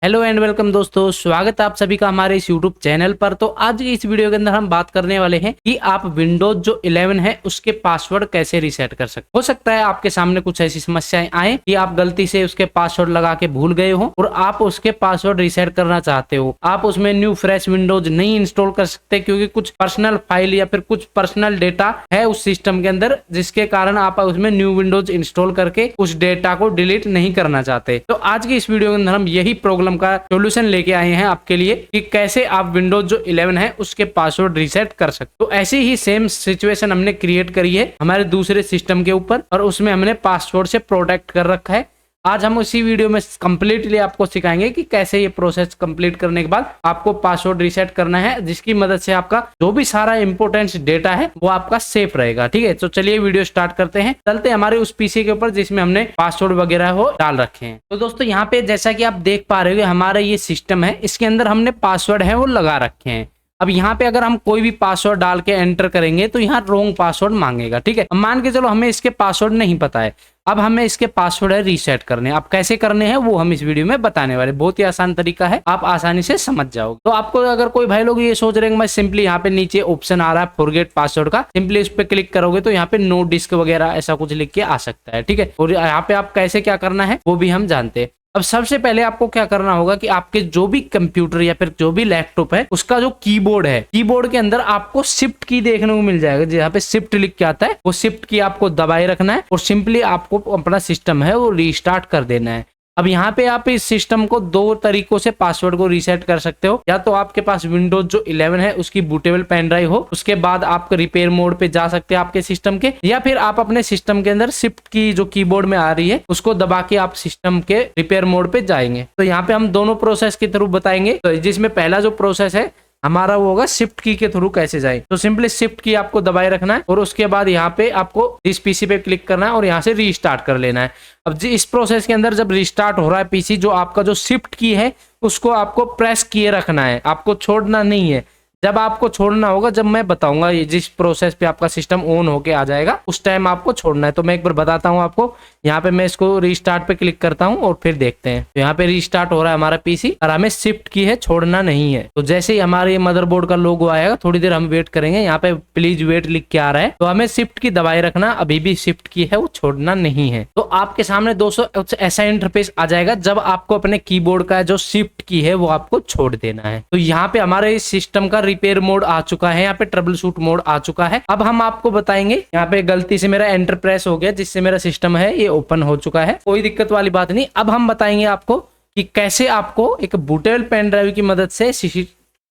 Hello and welcome दोस्तों, स्वागत है आप सभी का हमारे इस यूट्यूब चैनल पर। तो आज की इस वीडियो के अंदर हम बात करने वाले हैं कि आप विंडोज जो 11 है उसके पासवर्ड कैसे रीसेट कर सकते। हो सकता है आपके सामने कुछ ऐसी समस्याएं आए कि आप गलती से उसके पासवर्ड लगा के भूल गए हो और आप उसके पासवर्ड रीसेट करना चाहते हो। आप उसमें न्यू फ्रेश विंडोज नहीं इंस्टॉल कर सकते क्योंकि कुछ पर्सनल फाइल या फिर कुछ पर्सनल डेटा है उस सिस्टम के अंदर, जिसके कारण आप उसमें न्यू विंडोज इंस्टॉल करके उस डेटा को डिलीट नहीं करना चाहते। तो आज की इस वीडियो के अंदर हम यही प्रॉब्लम का सॉल्यूशन लेके आए हैं आपके लिए कि कैसे आप विंडोज जो 11 है उसके पासवर्ड रीसेट कर सकते। तो ऐसी ही सेम सिचुएशन हमने क्रिएट करी है हमारे दूसरे सिस्टम के ऊपर और उसमें हमने पासवर्ड से प्रोटेक्ट कर रखा है। आज हम उसी वीडियो में कंप्लीटली आपको सिखाएंगे कि कैसे ये प्रोसेस कंप्लीट करने के बाद आपको पासवर्ड रीसेट करना है, जिसकी मदद से आपका जो भी सारा इंपोर्टेंट डेटा है वो आपका सेफ रहेगा। ठीक है, तो चलिए वीडियो स्टार्ट करते हैं। चलते हमारे उस पीसी के ऊपर जिसमें हमने पासवर्ड वगैरह वो डाल रखे हैं। तो दोस्तों यहाँ पे जैसा कि आप देख पा रहे हो हमारा ये सिस्टम है, इसके अंदर हमने पासवर्ड है वो लगा रखे हैं। अब यहाँ पे अगर हम कोई भी पासवर्ड डाल के एंटर करेंगे तो यहाँ रॉन्ग पासवर्ड मांगेगा। ठीक है, मान के चलो हमें इसके पासवर्ड नहीं पता है, अब हमें इसके पासवर्ड है रीसेट करने। अब कैसे करने हैं वो हम इस वीडियो में बताने वाले। बहुत ही आसान तरीका है, आप आसानी से समझ जाओगे। तो आपको अगर कोई भाई लोग ये सोच रहे हैं मैं सिंपली यहाँ पे नीचे ऑप्शन आ रहा है फॉरगेट पासवर्ड का, सिंपली उस पर क्लिक करोगे तो यहाँ पे नो डिस्क वगैरह ऐसा कुछ लिख के आ सकता है। ठीक है, और यहाँ पे आप कैसे क्या करना है वो भी हम जानते हैं। अब सबसे पहले आपको क्या करना होगा कि आपके जो भी कंप्यूटर या फिर जो भी लैपटॉप है उसका जो कीबोर्ड है, कीबोर्ड के अंदर आपको शिफ्ट की देखने को मिल जाएगा। जहाँ पे शिफ्ट लिख के आता है वो शिफ्ट की आपको दबाए रखना है और सिंपली आपको अपना सिस्टम है वो रीस्टार्ट कर देना है। अब यहाँ पे आप इस सिस्टम को दो तरीकों से पासवर्ड को रीसेट कर सकते हो। या तो आपके पास विंडोज जो 11 है उसकी बूटेबल पेन ड्राइव हो, उसके बाद आप रिपेयर मोड पे जा सकते हैं आपके सिस्टम के, या फिर आप अपने सिस्टम के अंदर शिफ्ट की जो कीबोर्ड में आ रही है उसको दबा के आप सिस्टम के रिपेयर मोड पे जाएंगे। तो यहाँ पे हम दोनों प्रोसेस के थ्रू बताएंगे। तो जिसमें पहला जो प्रोसेस है हमारा वो होगा शिफ्ट की के थ्रू कैसे जाए। तो सिंपली शिफ्ट की आपको दबाए रखना है और उसके बाद यहाँ पे आपको इस पीसी पे क्लिक करना है और यहाँ से रीस्टार्ट कर लेना है। अब इस प्रोसेस के अंदर जब रीस्टार्ट हो रहा है पीसी, जो आपका जो शिफ्ट की है उसको आपको प्रेस किए रखना है, आपको छोड़ना नहीं है। जब आपको छोड़ना होगा जब मैं बताऊंगा, ये जिस प्रोसेस पे आपका सिस्टम ऑन होके आ जाएगा उस टाइम आपको छोड़ना है। तो मैं एक बार बताता हूँ आपको। यहाँ पे मैं इसको रीस्टार्ट पे क्लिक करता हूँ और फिर देखते हैं। तो यहाँ पे रीस्टार्ट हो रहा है हमारा पीसी और हमें शिफ्ट की है, छोड़ना नहीं है। तो जैसे ही हमारे मदरबोर्ड का लोगो आएगा थोड़ी देर हम वेट करेंगे। यहाँ पे प्लीज वेट लिख के आ रहा है, तो हमें शिफ्ट की दबाए रखना, अभी भी शिफ्ट की है वो छोड़ना नहीं है। तो आपके सामने दोस्तों ऐसा इंटरफेस आ जाएगा जब आपको अपने कीबोर्ड का जो शिफ्ट की है वो आपको छोड़ देना है। तो यहाँ पे हमारे सिस्टम का रिपेयर मोड आ चुका है, यहाँ पे ट्रबल शूट मोड आ चुका है। अब हम आपको बताएंगे, यहाँ पे गलती से मेरा एंटर प्रेस हो गया जिससे मेरा सिस्टम है ये ओपन हो चुका है, कोई दिक्कत वाली बात नहीं। अब हम बताएंगे आपको कि कैसे आपको एक बूटेबल पेन ड्राइव की मदद से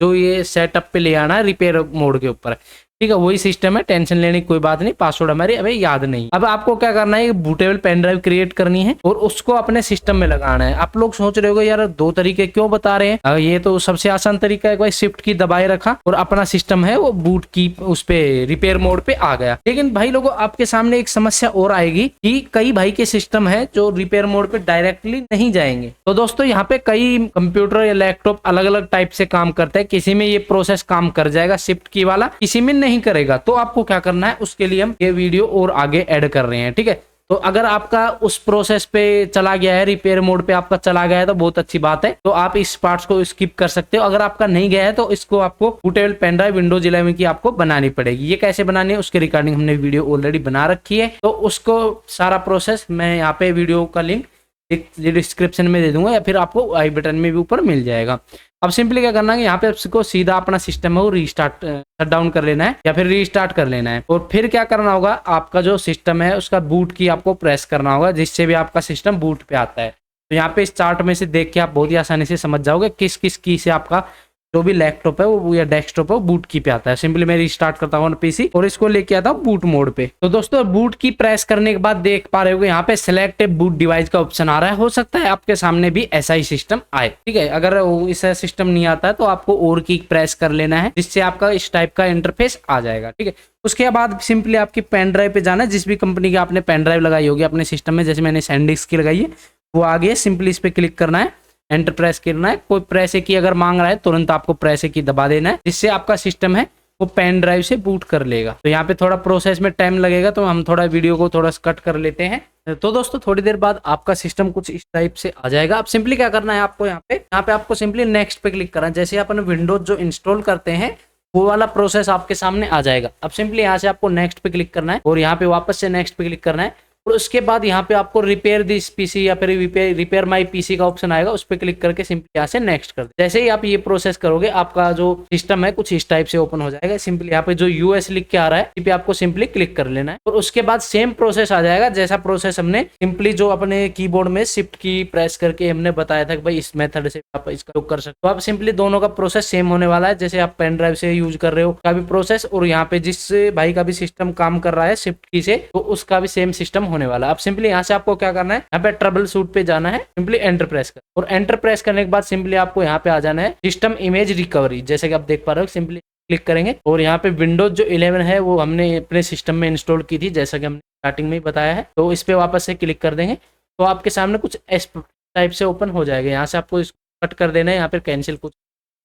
जो ये सेटअप पे ले आना है रिपेयर मोड के ऊपर। ठीक है, वही सिस्टम है, टेंशन लेने की कोई बात नहीं। पासवर्ड हमारे अभी याद नहीं। अब आपको क्या करना है, बूटेबल पेन ड्राइव क्रिएट करनी है और उसको अपने सिस्टम में लगाना है। आप लोग सोच रहे हो यार दो तरीके क्यों बता रहे हैं, ये तो सबसे आसान तरीका है। शिफ्ट की दबाए रखा और अपना सिस्टम है वो बूट की उस पे रिपेयर मोड पे आ गया। लेकिन भाई लोगों आपके सामने एक समस्या और आएगी कि कई भाई के सिस्टम है जो रिपेयर मोड पे डायरेक्टली नहीं जाएंगे। तो दोस्तों यहाँ पे कई कंप्यूटर या लैपटॉप अलग अलग टाइप से काम करते हैं। किसी में ये प्रोसेस काम कर जाएगा शिफ्ट की वाला, किसी में नहीं करेगा। तो आपको क्या करना है, उसके लिए हम ये वीडियो और आगे ऐड कर रहे हैं। ठीक है, तो अगर आपका उस प्रोसेस पे चला गया है, रिपेयर मोड पे आपका चला गया है तो बहुत अच्छी बात है, तो आप इस पार्ट्स को स्किप कर सकते हो। अगर आपका नहीं गया है तो इसको आपको बूटेबल पेन ड्राइव विंडोज 11 की आपको बनानी पड़ेगी। ये कैसे बनानी है उसके रिगार्डिंग हमने वीडियो ऑलरेडी बना रखी है, तो उसको सारा प्रोसेस मैं यहाँ पे वीडियो का लिंक डिस्क्रिप्शन में दे दूंगा या फिर आपको आई बटन में भी ऊपर मिल जाएगा। अब सिंपली क्या करना है, यहाँ पे आपको सीधा अपना सिस्टम है वो रीस्टार्ट शट डाउन कर लेना है या फिर रीस्टार्ट कर लेना है। और फिर क्या करना होगा, आपका जो सिस्टम है उसका बूट की आपको प्रेस करना होगा, जिससे भी आपका सिस्टम बूट पे आता है। तो यहाँ पे इस चार्ट में से देख के आप बहुत ही आसानी से समझ जाओगे किस किस की से आपका जो भी लैपटॉप है वो या डेस्कटॉप है वो बूट की पे आता है। सिंपली मैं रिस्टार्ट करता हूँ पीसी और इसको लेके आता हूँ बूट मोड पे। तो दोस्तों बूट की प्रेस करने के बाद देख पा रहे हो यहाँ पे सिलेक्ट बूट डिवाइस का ऑप्शन आ रहा है। हो सकता है आपके सामने भी ऐसा ही सिस्टम आए। ठीक है, अगर ऐसा सिस्टम नहीं आता है तो आपको और की प्रेस कर लेना है, जिससे आपका इस टाइप का इंटरफेस आ जाएगा। ठीक है, उसके बाद सिंपली आपकी पेन ड्राइव पे जाना है, जिस भी कंपनी की आपने पेन ड्राइव लगाई होगी अपने सिस्टम में। जैसे मैंने सैंडिस्क की लगाई है वो आ गई है, सिंपली इस पे क्लिक करना है, एंटर प्रेस करना है। कोई प्रेस की अगर मांग रहा है तुरंत आपको प्रेस की दबा देना है, जिससे आपका सिस्टम है वो पेन ड्राइव से बूट कर लेगा। तो यहाँ पे थोड़ा प्रोसेस में टाइम लगेगा, तो हम थोड़ा वीडियो को थोड़ा कट कर लेते हैं तो दोस्तों थोड़ी देर बाद आपका सिस्टम कुछ इस टाइप से आ जाएगा। अब सिंपली क्या करना है आपको, यहाँ पे आपको सिंपली नेक्स्ट पे क्लिक करना है। जैसे अपन विंडोज जो इंस्टॉल करते हैं वो वाला प्रोसेस आपके सामने आ जाएगा। अब सिंपली यहाँ से आपको नेक्स्ट पे क्लिक करना है और यहाँ पे वापस से नेक्स्ट पे क्लिक करना है और उसके बाद यहाँ पे आपको रिपेयर दिस पीसी या फिर रिपेयर माई पीसी का ऑप्शन आएगा, उस पर क्लिक करके सिंपली यहाँ से नेक्स्ट कर दे। जैसे ही आप ये प्रोसेस करोगे आपका जो सिस्टम है कुछ इस टाइप से ओपन हो जाएगा। सिंपली यहाँ पे जो यूएस लिख के आ रहा है इस पे आपको सिंपली क्लिक कर लेना है और उसके बाद सेम प्रोसेस आ जाएगा जैसा प्रोसेस हमने सिंपली जो अपने कीबोर्ड में शिफ्ट की प्रेस करके हमने बताया था कि भाई इस मेथड से आप इसका उपयोग कर सकते हो। आप सिंपली दोनों का प्रोसेस सेम होने वाला है। जैसे आप पेन ड्राइव से यूज कर रहे हो का भी प्रोसेस और यहाँ पे जिस भाई का भी सिस्टम काम कर रहा है शिफ्ट की से, तो उसका भी सेम सिस्टम होने वाला है। अब सिंपली यहाँ से आपको क्या करना है, यहाँ पे ट्रबल शूट पे जाना है, सिंपली एंटर प्रेस कर और एंटर प्रेस करने के बाद सिंपली आपको यहाँ पे आ जाना है सिस्टम इमेज रिकवरी। जैसे कि आप देख पा रहे हो, सिंपली क्लिक करेंगे और यहाँ पे विंडोज जो 11 है वो हमने अपने सिस्टम में इंस्टॉल की थी जैसा कि हमने स्टार्टिंग में ही बताया है। तो इस पे वापस से क्लिक कर देंगे तो आपके सामने कुछ इस टाइप से ओपन हो जाएगा। यहाँ से आपको इसको कट कर देना है, यहाँ पे कैंसिल कुछ।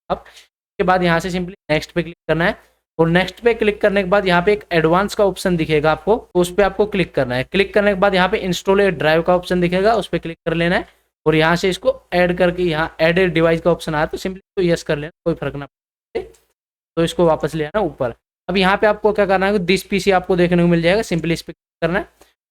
अब उसके बाद यहाँ से सिंपली नेक्स्ट पे क्लिक करना है और नेक्स्ट पे क्लिक करने के बाद यहाँ पे एक एडवांस का ऑप्शन दिखेगा आपको, तो उस पर आपको क्लिक करना है। क्लिक करने के बाद यहाँ पे इंस्टॉल ए ड्राइव का ऑप्शन दिखेगा, उस पर क्लिक कर लेना है और यहाँ से इसको ऐड करके यहाँ ऐड डिवाइस का ऑप्शन आया तो सिंपली तो यस कर लेना, कोई फर्क ना पड़े। तो इसको वापस ले आना ऊपर। अब यहाँ पे आपको क्या करना है, दिस पीसी आपको देखने को मिल जाएगा, सिंपली इस पर क्लिक करना है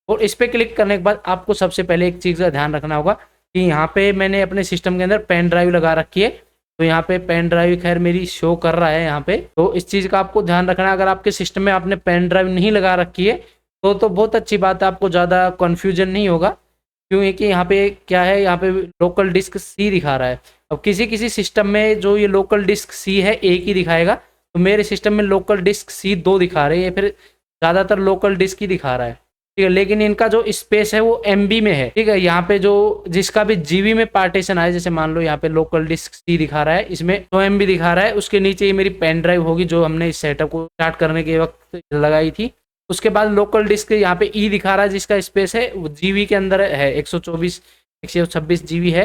और इस पर क्लिक करने के बाद आपको सबसे पहले एक चीज़ का ध्यान रखना होगा कि यहाँ पे मैंने अपने सिस्टम के अंदर पेन ड्राइव लगा रखी है। तो यहाँ पे पेन ड्राइव खैर मेरी शो कर रहा है यहाँ पे, तो इस चीज़ का आपको ध्यान रखना है। अगर आपके सिस्टम में आपने पेन ड्राइव नहीं लगा रखी है तो बहुत अच्छी बात है, आपको ज़्यादा कन्फ्यूजन नहीं होगा। क्योंकि यहाँ पे क्या है, यहाँ पे लोकल डिस्क सी दिखा रहा है। अब किसी किसी सिस्टम में जो ये लोकल डिस्क सी है एक ही दिखाएगा, तो मेरे सिस्टम में लोकल डिस्क सी 2 दिखा रहे हैं, फिर ज़्यादातर लोकल डिस्क ही दिखा रहा है, ठीक है। लेकिन इनका जो स्पेस है वो एमबी में है, ठीक है। यहाँ पे जो जिसका भी जीबी में पार्टीशन आए, जैसे मान लो यहाँ पे लोकल डिस्क सी दिखा रहा है, इसमें 2 MB दिखा रहा है, उसके नीचे ये मेरी पेन ड्राइव होगी जो हमने इस सेटअप को स्टार्ट करने के वक्त लगाई थी। उसके बाद लोकल डिस्क यहाँ पे ई दिखा रहा है जिसका स्पेस है वो जीबी के अंदर है 126 जीबी है।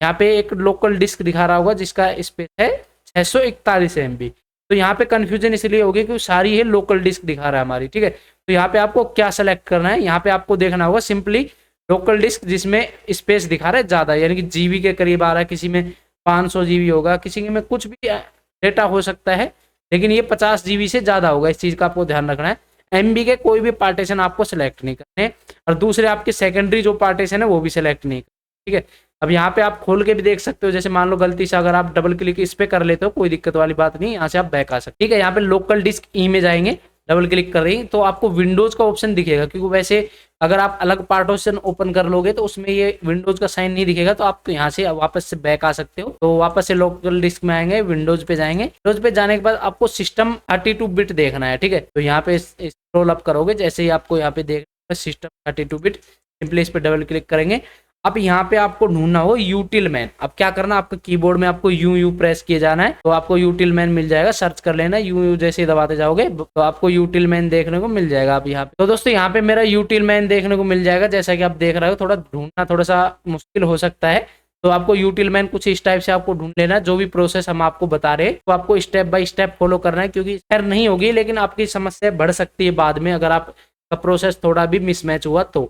यहाँ पे एक लोकल डिस्क दिखा रहा होगा जिसका स्पेस है 641 MB। तो यहाँ पे कंफ्यूजन इसलिए होगी क्योंकि सारी है लोकल डिस्क दिखा रहा है हमारी, ठीक है। तो यहाँ पे आपको क्या सेलेक्ट करना है, यहाँ पे आपको देखना होगा सिंपली लोकल डिस्क जिसमें स्पेस दिखा रहा है ज़्यादा, यानी कि जीबी के करीब आ रहा है। किसी में 500 जीबी होगा, किसी में कुछ भी डेटा हो सकता है, लेकिन ये 50 जीबी से ज़्यादा होगा। इस चीज़ का आपको ध्यान रखना है। एमबी के कोई भी पार्टीशन आपको सेलेक्ट नहीं करने और दूसरे आपके सेकेंडरी जो पार्टीशन है वो भी सिलेक्ट नहीं करने, ठीक है। अब यहाँ पे आप खोल के भी देख सकते हो, जैसे मान लो गलती से अगर आप डबल क्लिक इस पे कर लेते हो कोई दिक्कत वाली बात नहीं, यहाँ से आप बैक आ सकते, ठीक है। यहाँ पे लोकल डिस्क ई में जाएंगे, डबल क्लिक कर रही तो आपको विंडोज का ऑप्शन दिखेगा, क्योंकि वैसे अगर आप अलग पार्टीशन ओपन कर लोगे तो उसमें ये विंडोज का साइन नहीं दिखेगा। तो आप यहाँ से वापस से बैक आ सकते हो। तो वापस से लोकल डिस्क में आएंगे, विंडोज पे जाएंगे। विंडोज पे जाने के बाद आपको सिस्टम 32 बिट देखना है, ठीक है। तो यहाँ पे स्क्रॉल अप करोगे, जैसे ही आपको यहाँ पे देखना सिस्टम 32 बिट, सिंपली इस पे डबल क्लिक करेंगे। अब यहाँ पे आपको ढूंढना हो यूटिल मैन। अब क्या करना, आपके कीबोर्ड में आपको यू प्रेस किए जाना है, तो आपको यूटिल मैन मिल जाएगा, सर्च कर लेना। यू जैसे ही दबाते जाओगे तो आपको यूटिल मैन देखने को मिल जाएगा। आप यहाँ पे तो दोस्तों यहाँ पे मेरा यूटिल मैन देखने को मिल जाएगा, जैसा कि आप देख रहे हो। थोड़ा ढूंढना थोड़ा सा मुश्किल हो सकता है, तो आपको यूटिल मैन कुछ इस टाइप से आपको ढूंढ लेना। जो भी प्रोसेस हम आपको बता रहे हैं तो आपको स्टेप बाय स्टेप फॉलो करना है, क्योंकि खैर नहीं होगी लेकिन आपकी समस्या बढ़ सकती है बाद में अगर आपका प्रोसेस थोड़ा भी मिसमैच हुआ तो,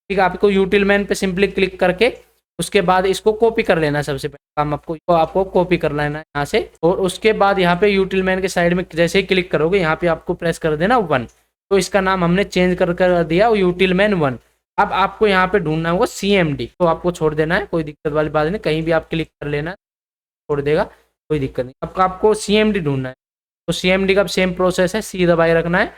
ठीक है। आपको यूटिल मैन पे सिंपली क्लिक करके उसके बाद इसको कॉपी कर लेना। सबसे पहले काम आपको कॉपी कर लेना है यहाँ से, और उसके बाद यहाँ पे यूटिल मैन के साइड में जैसे ही क्लिक करोगे यहाँ पे आपको प्रेस कर देना 1। तो इसका नाम हमने चेंज कर दिया यूटिल मैन 1। अब आपको यहाँ पे ढूंढना होगा CMD, तो आपको छोड़ देना है, कोई दिक्कत वाली बात नहीं। कहीं भी आप क्लिक कर लेना, छोड़ देगा, कोई दिक्कत नहीं। अब आपको CMD ढूंढना है, तो CMD का सेम प्रोसेस है, C दबाए रखना है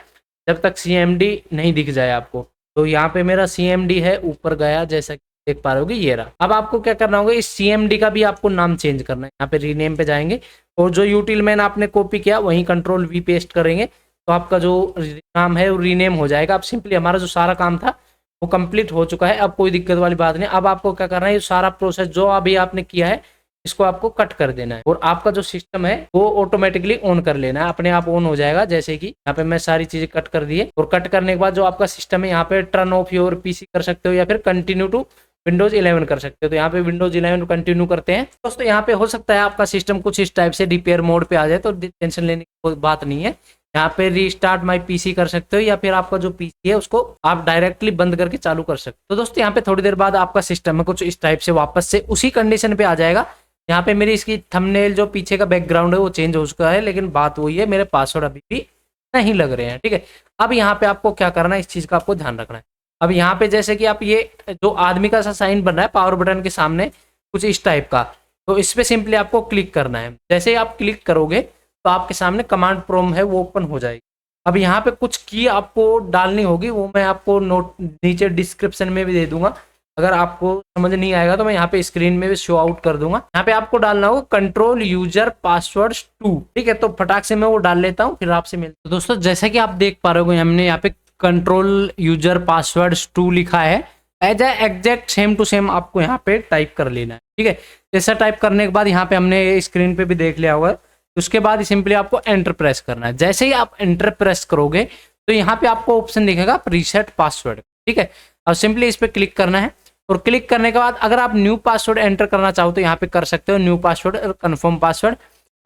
जब तक CMD नहीं दिख जाए आपको। तो यहाँ पे मेरा CMD है, ऊपर गया जैसा देख पा रहे होगे, ये रहा। अब आपको क्या करना होगा, इस CMD का भी आपको नाम चेंज करना है। यहाँ पे रीनेम पे जाएंगे और जो यूटिल मैन आपने कॉपी किया वहीं कंट्रोल V पेस्ट करेंगे, तो आपका जो नाम है वो रीनेम हो जाएगा। अब सिंपली हमारा जो सारा काम था वो कंप्लीट हो चुका है, अब कोई दिक्कत वाली बात नहीं। अब आपको क्या करना है, ये सारा प्रोसेस जो अभी आपने किया है इसको आपको कट कर देना है, और आपका जो सिस्टम है वो ऑटोमेटिकली ऑन कर लेना है, अपने आप ऑन हो जाएगा। जैसे कि यहाँ पे मैं सारी चीजें कट कर दी है, और कट करने के बाद जो आपका सिस्टम है यहाँ पे टर्न ऑफ योर पीसी कर सकते हो या फिर कंटिन्यू टू विंडोज 11 कर सकते हो। तो यहाँ पे विंडोज 11 कंटिन्यू करते हैं दोस्तों। यहाँ पे हो सकता है आपका सिस्टम कुछ इस टाइप से रिपेयर मोड पे आ जाए, तो टेंशन लेने की कोई बात नहीं है। यहाँ पे रीस्टार्ट माई पीसी कर सकते हो, या फिर आपका जो पीसी है उसको आप डायरेक्टली बंद करके चालू कर सकते हो। तो दोस्तों यहाँ पे थोड़ी देर बाद आपका सिस्टम है कुछ इस टाइप से वापस से उसी कंडीशन पे आ जाएगा। यहाँ पे मेरी इसकी थंबनेल जो पीछे का बैकग्राउंड है वो चेंज हो चुका है, लेकिन बात वही है, मेरे पासवर्ड अभी भी नहीं लग रहे हैं, ठीक है। अब यहाँ पे आपको क्या करना है, इस चीज का आपको ध्यान रखना है। अब यहाँ पे जैसे कि आप ये जो आदमी का सा साइन बन रहा है पावर बटन के सामने कुछ इस टाइप का, तो इस पे सिंपली आपको क्लिक करना है। जैसे ही आप क्लिक करोगे तो आपके सामने कमांड प्रॉम्प्ट है वो ओपन हो जाएगी। अब यहाँ पे कुछ की आपको डालनी होगी, वो मैं आपको नोट नीचे डिस्क्रिप्शन में भी दे दूंगा। अगर आपको समझ नहीं आएगा तो मैं यहाँ पे स्क्रीन में भी शो आउट कर दूंगा। यहाँ पे आपको डालना होगा कंट्रोल यूजर पासवर्ड 2, ठीक है। तो फटाक से मैं वो डाल लेता हूँ, फिर आपसे मिलता हूँ। दोस्तों जैसा कि आप देख पा रहे हो हमने यहाँ पे कंट्रोल यूजर पासवर्ड 2 लिखा है। As a exact same to same आपको यहाँ पे टाइप कर लेना है, ठीक है। जैसा टाइप करने के बाद यहाँ पे हमने स्क्रीन पे भी देख लिया होगा। उसके बाद सिंपली आपको एंटर प्रेस करना है। जैसे ही आप एंटर प्रेस करोगे तो यहाँ पे आपको ऑप्शन दिखेगा रीसेट पासवर्ड, ठीक है। अब सिंपली इस पे क्लिक करना है, और क्लिक करने के बाद अगर आप न्यू पासवर्ड एंटर करना चाहो तो यहाँ पे कर सकते हो, न्यू पासवर्ड और कन्फर्म पासवर्ड।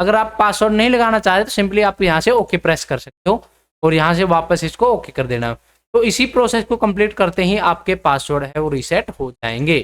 अगर आप पासवर्ड नहीं लगाना चाहते तो सिंपली आप यहाँ से ओके प्रेस कर सकते हो, और यहाँ से वापस इसको ओके कर देना। तो इसी प्रोसेस को कंप्लीट करते ही आपके पासवर्ड है वो रीसेट हो जाएंगे,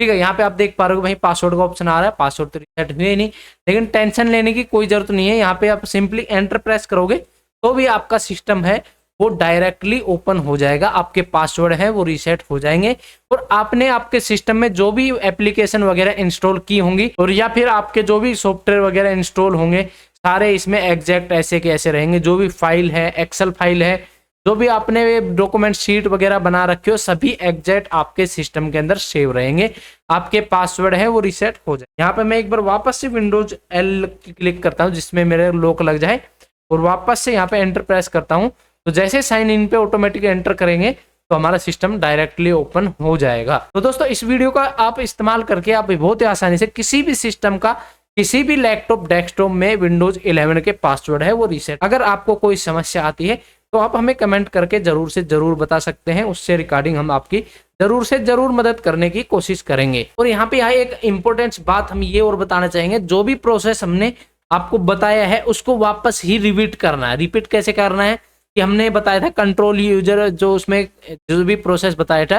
ठीक है। यहाँ पे आप देख पा रहे हो भाई पासवर्ड का ऑप्शन आ रहा है, पासवर्ड तो रीसेट हुए नहीं, लेकिन टेंशन लेने की कोई जरूरत नहीं है। यहाँ पे आप सिंपली एंटर प्रेस करोगे तो भी आपका सिस्टम है वो डायरेक्टली ओपन हो जाएगा, आपके पासवर्ड है वो रीसेट हो जाएंगे, और आपने आपके सिस्टम में जो भी एप्लीकेशन वगैरह इंस्टॉल की होंगी और या फिर आपके जो भी सॉफ्टवेयर वगैरह इंस्टॉल होंगे सारे इसमें एग्जैक्ट ऐसे के ऐसे रहेंगे। जो भी फाइल है, एक्सेल फाइल है, जो भी आपने डॉक्यूमेंट शीट वगैरह बना रखे हो, सभी एग्जैक्ट आपके सिस्टम के अंदर सेव रहेंगे, आपके पासवर्ड है वो रीसेट हो जाए। यहाँ पे मैं एक बार वापस से विंडोज एल क्लिक करता हूँ जिसमें मेरे लॉक लग जाए, और वापस से यहाँ पे एंटर प्रेस करता हूँ। तो जैसे साइन इन पे ऑटोमेटिक एंटर करेंगे तो हमारा सिस्टम डायरेक्टली ओपन हो जाएगा। तो दोस्तों इस वीडियो का आप इस्तेमाल करके आप बहुत ही आसानी से किसी भी सिस्टम का किसी भी लैपटॉप डेस्कटॉप में विंडोज 11 के पासवर्ड है वो रीसेट। अगर आपको कोई समस्या आती है तो आप हमें कमेंट करके जरूर से जरूर बता सकते हैं, उससे रिगार्डिंग हम आपकी जरूर से जरूर मदद करने की कोशिश करेंगे। और यहाँ पे एक इंपॉर्टेंट बात हम ये और बताना चाहेंगे, जो भी प्रोसेस हमने आपको बताया है उसको वापस ही रिपीट करना है। रिपीट कैसे करना है कि हमने बताया था कंट्रोल यूजर, जो उसमें जो भी प्रोसेस बताया था,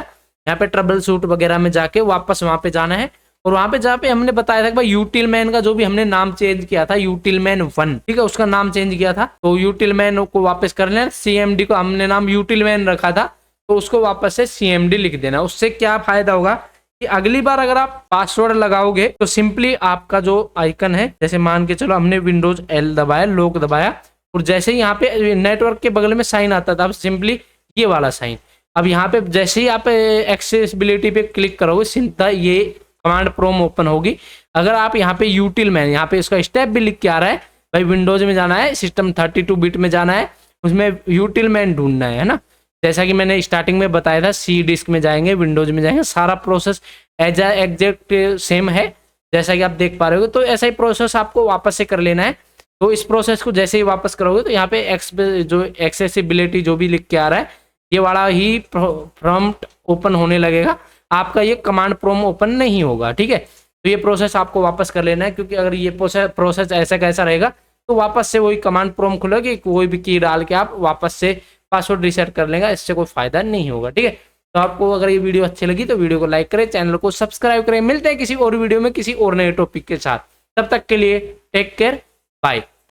यहाँ पे ट्रबल शूट वगैरह में जाके वापस वहां पे जाना है, और वहां पे जहाँ पे हमने बताया था कि भाई यूटिलमैन का जो भी हमने नाम चेंज किया था यूटिलमैन 1, ठीक है, उसका नाम चेंज किया था, तो यूटिलमैन को वापस कर लेना। सीएमडी को हमने नाम यूटिलमैन रखा था तो उसको वापस से सीएमडी लिख देना। उससे क्या फायदा होगा कि अगली बार अगर आप पासवर्ड लगाओगे तो सिंपली आपका जो आइकन है, जैसे मान के चलो हमने विंडोज एल दबाया, लॉक दबाया, और जैसे ही यहाँ पे नेटवर्क के बगल में साइन आता था, सिंपली ये वाला साइन, अब यहाँ पे जैसे ही आप एक्सेसिबिलिटी पे क्लिक करोगे सीधा ये कमांड प्रॉम्प्ट ओपन होगी। अगर आप यहाँ पे यूटिलमैन, यहाँ पे इसका स्टेप भी लिख के आ रहा है, भाई विंडोज में जाना है, सिस्टम 32 बिट में जाना है, उसमें यूटिलमैन ढूंढना है ना। जैसा कि मैंने स्टार्टिंग में बताया था, सी डिस्क में जाएंगे, विंडोज में जाएंगे, सारा प्रोसेस एज एग्जैक्ट सेम है जैसा कि आप देख पा रहे हो। तो ऐसा ही प्रोसेस आपको वापस से कर लेना है। तो इस प्रोसेस को जैसे ही वापस करोगे तो यहाँ पे जो एक्सेसिबिलिटी जो भी लिख के आ रहा है ये वाला ही प्रॉम्प्ट ओपन होने लगेगा, आपका ये कमांड प्रॉम्प्ट ओपन नहीं होगा, ठीक है। तो ये प्रोसेस आपको वापस कर लेना है, क्योंकि अगर ये प्रोसेस ऐसा कैसा रहेगा तो वापस से वही कमांड प्रॉम्प्ट खुलेगी, कोई भी की डाल के आप वापस से पासवर्ड रीसेट कर लेगा, इससे कोई फायदा नहीं होगा, ठीक है। तो आपको अगर ये वीडियो अच्छी लगी तो वीडियो को लाइक करें, चैनल को सब्सक्राइब करें। मिलते हैं किसी और वीडियो में किसी और नए टॉपिक के साथ, तब तक के लिए टेक केयर, बाय।